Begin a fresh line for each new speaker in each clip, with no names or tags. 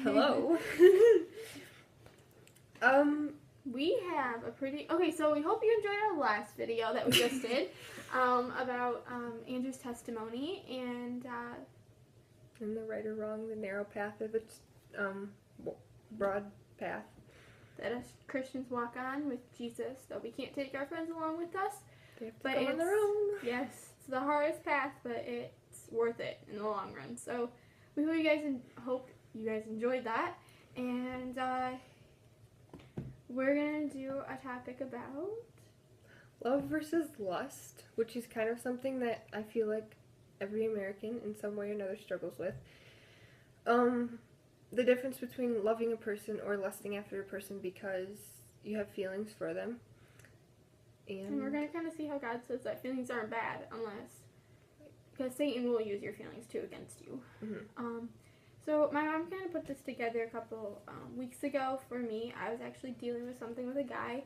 Hello.
We have a pretty... Okay, so we hope you enjoyed our last video that we just did about Andrew's testimony and
the right or wrong, the narrow path or the broad path
that us Christians walk on with Jesus, though we can't take our friends along with us.
They have to go on their own.
Yes, it's the hardest path, but it's worth it in the long run. So we hope you guys enjoyed that, and we're gonna do a topic about
love versus lust, which is kind of something that I feel like every American in some way or another struggles with. The difference between loving a person or lusting after a person because you have feelings for them.
And we're going to kind of see how God says that feelings aren't bad because Satan will use your feelings too against you.
Mm-hmm.
So my mom kind of put this together a couple weeks ago for me. I was actually dealing with something with a guy.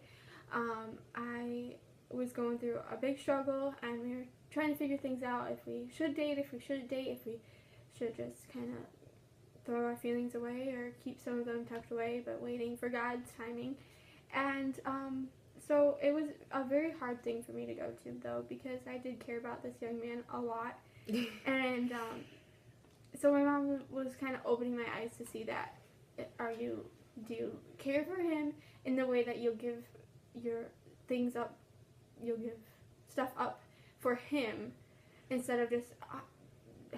I was going through a big struggle, and we were trying to figure things out, if we should date, if we shouldn't date, if we should just kind of throw our feelings away or keep some of them tucked away, but waiting for God's timing. And so it was a very hard thing for me to go to, though, because I did care about this young man a lot. And so my mom was kind of opening my eyes to see that. Do you care for him in the way that you'll give your things up, you'll give stuff up for him instead of just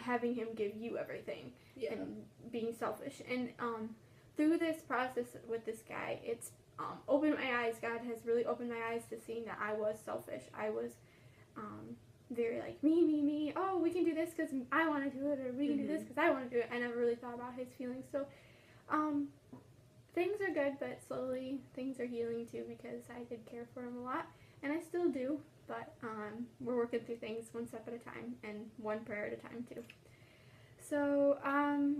having him give you everything and being selfish. And through this process with this guy, it's opened my eyes. God has really opened my eyes to seeing that I was selfish. I was very like me. Oh, we can do this because I want to do it, or we can do this because I want to do it. I never really thought about his feelings. So things are good, but slowly things are healing too, because I did care for him a lot, and I still do. But we're working through things one step at a time and one prayer at a time too. So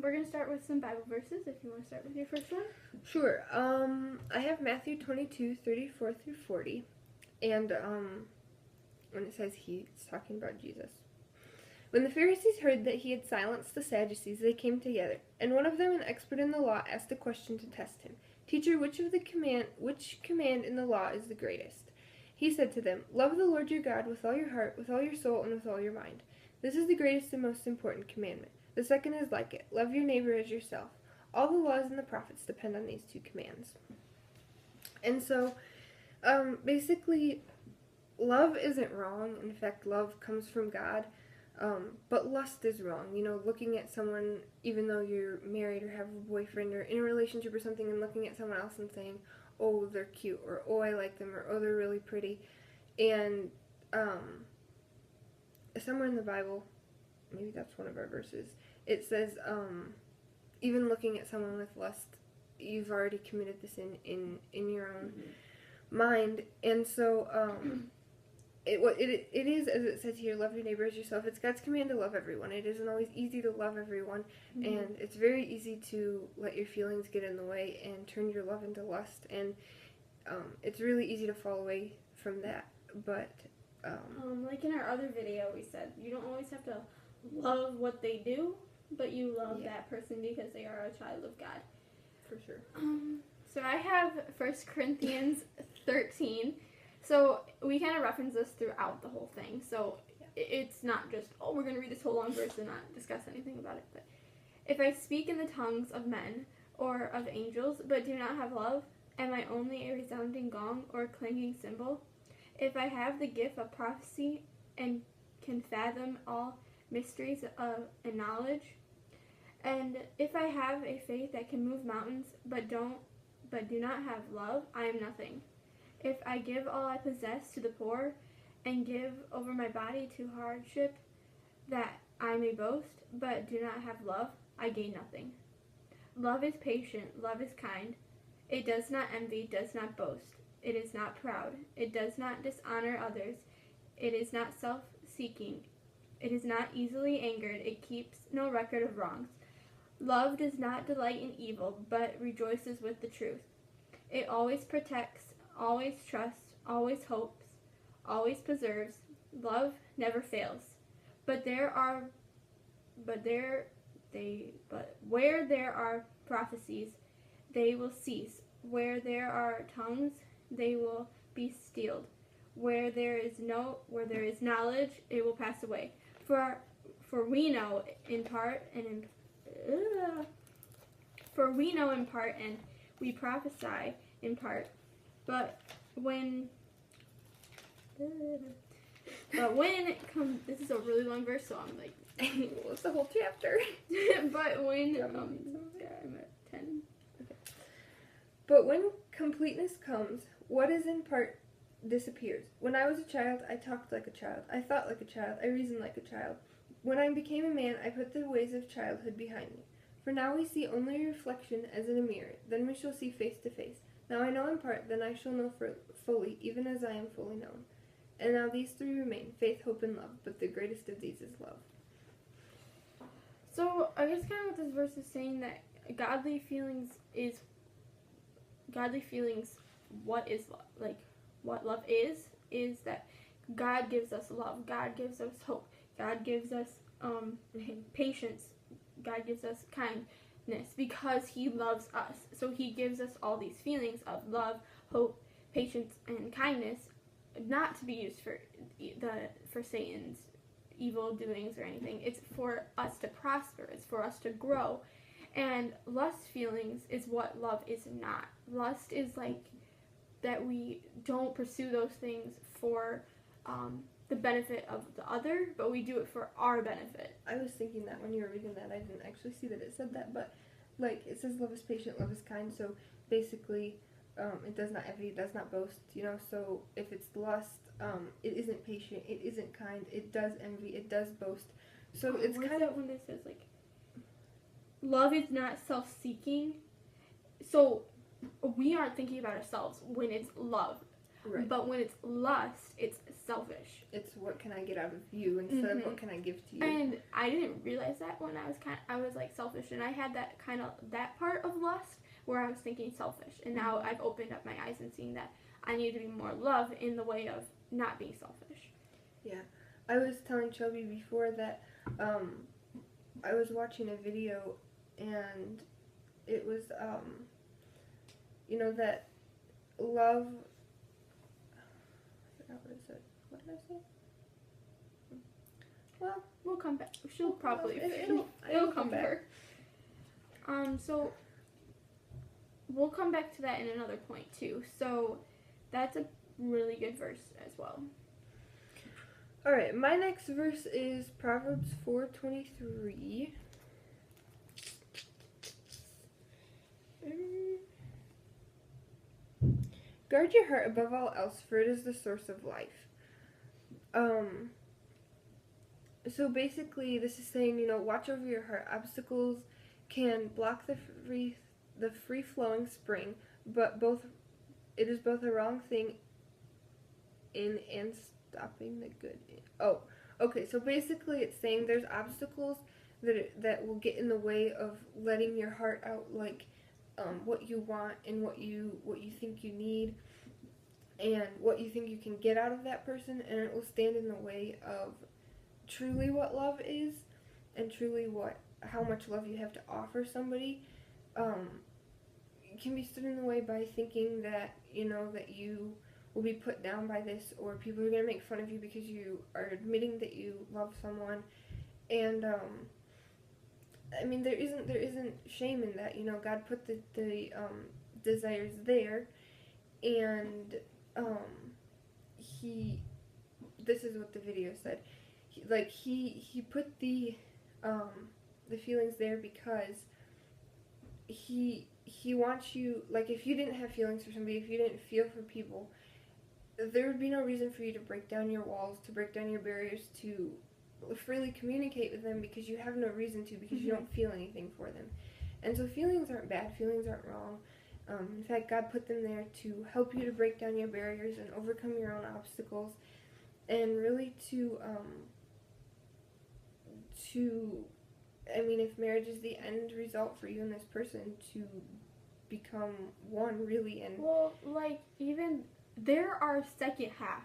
we're going to start with some Bible verses, if you want to start with your first one.
Sure. I have Matthew 22:34-40, and when it says he's talking about Jesus. When the Pharisees heard that he had silenced the Sadducees, they came together, and one of them, an expert in the law, asked a question to test him. Teacher, which command in the law is the greatest? He said to them, love the Lord your God with all your heart, with all your soul, and with all your mind. This is the greatest and most important commandment. The second is like it. Love your neighbor as yourself. All the laws and the prophets depend on these two commands. And so, basically, love isn't wrong. In fact, love comes from God. But lust is wrong. You know, looking at someone, even though you're married or have a boyfriend or in a relationship or something, and looking at someone else and saying, oh, they're cute, or oh, I like them, or oh, they're really pretty. And somewhere in the Bible, maybe that's one of our verses, it says, even looking at someone with lust, you've already committed the sin in your own mind. And so it is, as it says here, love your neighbor as yourself. It's God's command to love everyone. It isn't always easy to love everyone, and it's very easy to let your feelings get in the way and turn your love into lust, and it's really easy to fall away from that. But
like in our other video, we said you don't always have to love what they do, but you love that person because they are a child of God.
For sure.
So I have 1 Corinthians 13. So we kind of reference this throughout the whole thing. So it's not just, oh, we're going to read this whole long verse and not discuss anything about it. But if I speak in the tongues of men or of angels, but do not have love, am I only a resounding gong or a clanging cymbal? If I have the gift of prophecy and can fathom all mysteries and knowledge, and if I have a faith that can move mountains, but do not have love, I am nothing. If I give all I possess to the poor and give over my body to hardship that I may boast, but do not have love, I gain nothing. Love is patient, love is kind. It does not envy, does not boast. It is not proud. It does not dishonor others. It is not self-seeking. It is not easily angered. It keeps no record of wrongs. Love does not delight in evil, but rejoices with the truth. It always protects, always trusts, always hopes, always preserves. Love never fails. But there But where there are prophecies, they will cease. Where there are tongues, they will be stilled. Where there is knowledge, it will pass away. For we know in part and we prophesy in part. But when it comes, this is a really long verse, so I'm like,
What's the whole chapter?
but when I'm at 10.
Okay. But when completeness comes, what is in part disappears. When I was a child, I talked like a child. I thought like a child. I reasoned like a child. When I became a man, I put the ways of childhood behind me. For now we see only a reflection as in a mirror. Then we shall see face to face. Now I know in part, then I shall know fully, even as I am fully known. And now these three remain, faith, hope, and love. But the greatest of these is love.
So I guess kind of what this verse is saying, that godly feelings, what is love? Like, what love is that God gives us love. God gives us hope. God gives us patience. God gives us kindness because He loves us. So He gives us all these feelings of love, hope, patience, and kindness, not to be used for Satan's evil doings or anything. It's for us to prosper. It's for us to grow. And lust feelings is what love is not. Lust is like that we don't pursue those things for the benefit of the other, but we do it for our benefit.
I was thinking that when you were reading that, I didn't actually see that it said that, but like it says love is patient, love is kind, so basically it does not envy, it does not boast, so if it's lust, it isn't patient, it isn't kind, it does envy, it does boast. So it's kind of
when it says like love is not self-seeking. So we aren't thinking about ourselves when it's love.
Right.
But when it's lust, it's selfish.
It's what can I get out of you instead of what can I give to you.
And I didn't realize that when I was like selfish, and I had that part of lust where I was thinking selfish. And now I've opened up my eyes and seen that I need to be more love in the way of not being selfish.
Yeah. I was telling Shelby before that I was watching a video and it was that love, I forgot what it said. What did I say? Well,
we'll come back. She'll probably
it'll
come back. So we'll come back to that in another point too. So that's a really good verse as well.
All right, my next verse is Proverbs 4:23. Guard your heart above all else, for it is the source of life. So basically, this is saying, watch over your heart. Obstacles can block the free-flowing spring, but it is both a wrong thing in and stopping the good. Oh, okay. So basically, it's saying there's obstacles that will get in the way of letting your heart out, like what you want and what you think you need, and what you think you can get out of that person, and it will stand in the way of truly what love is, and truly how much love you have to offer somebody. It can be stood in the way by thinking that that you will be put down by this, or people are going to make fun of you because you are admitting that you love someone. And I mean, there isn't shame in that. God put the desires there, and this is what the video said. He put the feelings there because he wants you, like, if you didn't have feelings for somebody, if you didn't feel for people, there would be no reason for you to break down your walls, to break down your barriers, to freely communicate with them, because you have no reason to, because you don't feel anything for them. And so feelings aren't bad, feelings aren't wrong. In fact, God put them there to help you to break down your barriers and overcome your own obstacles, and really if marriage is the end result for you and this person, to become one, really. And
well, like, even there are second half.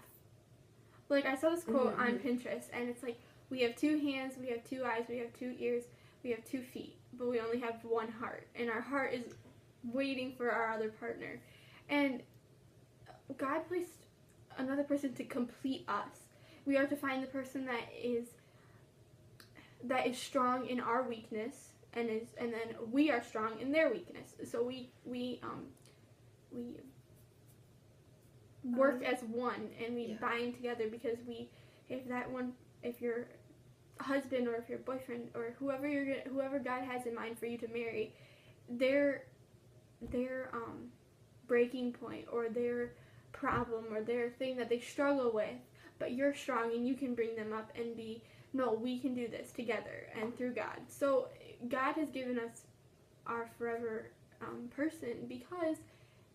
Like, I saw this quote on Pinterest, and it's like, we have two hands, we have two eyes, we have two ears, we we have 2 feet, but we only have one heart, and our heart is waiting for our other partner. And God placed another person to complete us. We are to find the person that is strong in our weakness, and then we are strong in their weakness. So we work as one, and we bind together, because if your husband or if your boyfriend or whoever God has in mind for you to marry, their breaking point or their problem or their thing that they struggle with, but you're strong and you can bring them up and we can do this together and through God. So God has given us our forever person, because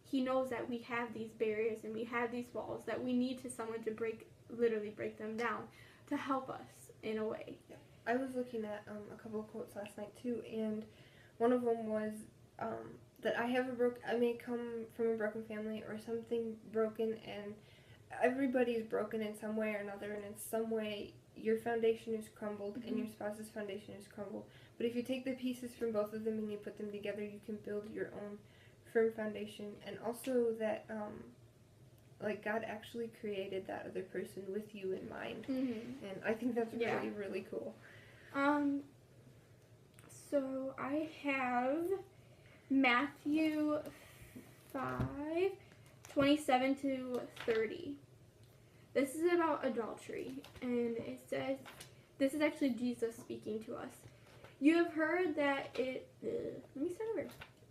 he knows that we have these barriers and we have these walls that we need someone to literally break them down to help us in a way.
Yeah. I was looking at a couple of quotes last night too, and one of them was that I may come from a broken family or something broken, and everybody's broken in some way or another, and in some way your foundation is crumbled and your spouse's foundation is crumbled. But if you take the pieces from both of them and you put them together, you can build your own firm foundation. And also that God actually created that other person with you in mind. And I think that's really, really cool.
So I have Matthew 5:27-30. This is about adultery, and it says, this is actually Jesus speaking to us. You have heard that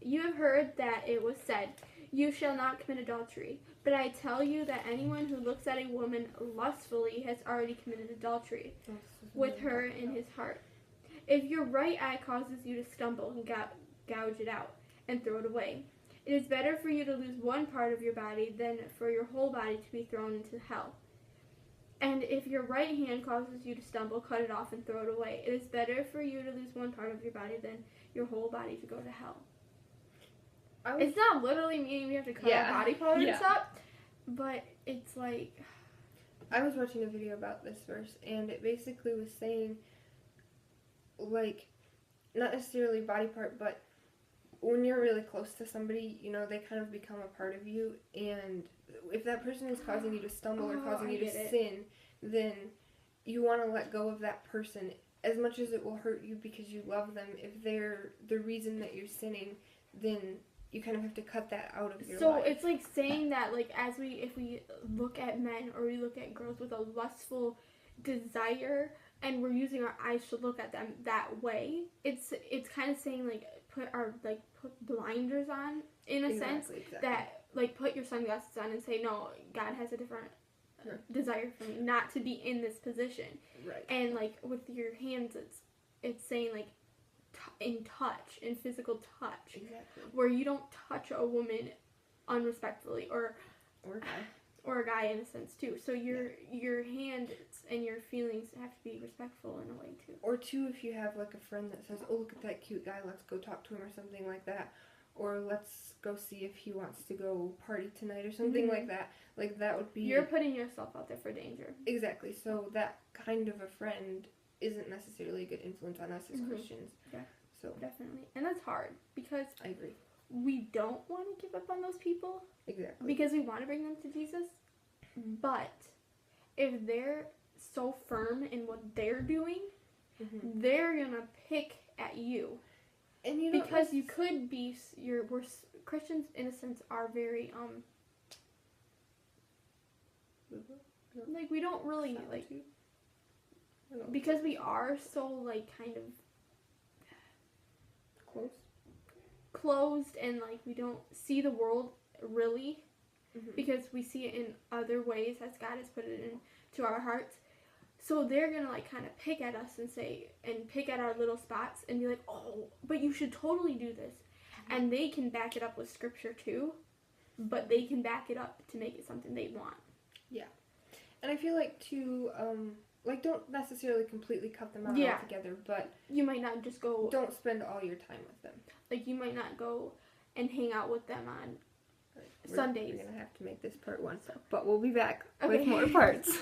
You have heard that it was said, you shall not commit adultery. But I tell you that anyone who looks at a woman lustfully has already committed adultery with her in his heart. If your right eye causes you to stumble, gouge it out and throw it away. It is better for you to lose one part of your body than for your whole body to be thrown into hell. And if your right hand causes you to stumble, cut it off and throw it away. It is better for you to lose one part of your body than your whole body to go to hell. It's not literally meaning we have to cut our body parts up, but it's like...
I was watching a video about this verse, and it basically was saying, like, not necessarily body part, but when you're really close to somebody, they kind of become a part of you, and if that person is causing you to stumble or causing you to sin, then you want to let go of that person as much as it will hurt you because you love them. If they're the reason that you're sinning, then you kind of have to cut that out of your life.
So it's like saying that, like, if we look at men or we look at girls with a lustful desire, and we're using our eyes to look at them that way, it's kind of saying, like, put blinders on, in a sense, that, like, put your sunglasses on and say, no, God has a different desire for me, not to be in this position.
Right.
And, like, with your hands, it's saying, like, in physical touch.
Exactly.
Where you don't touch a woman unrespectfully, or
a guy.
Or a guy in a sense too. So your hands and your feelings have to be respectful in a way too.
Or too, if you have like a friend that says, "Oh, look at that cute guy, let's go talk to him," or something like that. Or let's go see if he wants to go party tonight or something like that. Like that would be...
You're putting yourself out there for danger.
Exactly. So that kind of a friend isn't necessarily a good influence on us as Christians.
Yeah.
So
definitely. And that's hard because
I agree.
We don't want to give up on those people.
Exactly.
Because we want to bring them to Jesus. But if they're so firm in what they're doing, they're going to pick at you. And you know, because you could be, Christians in a sense are very, like we don't really, like, because we are so, like, kind of closed and, like, we don't see the world really, because we see it in other ways as God has put it into our hearts. So they're going to, like, kind of pick at us and say, and pick at our little spots and be like, oh, but you should totally do this. And they can back it up with scripture too, but they can back it up to make it something they want.
Yeah. And I feel like too, like, don't necessarily completely cut them out altogether, but...
You might not just go...
Don't spend all your time with them.
Like, you might not go and hang out with them on Sundays.
We're going to have to make this part 1, but we'll be back with more parts.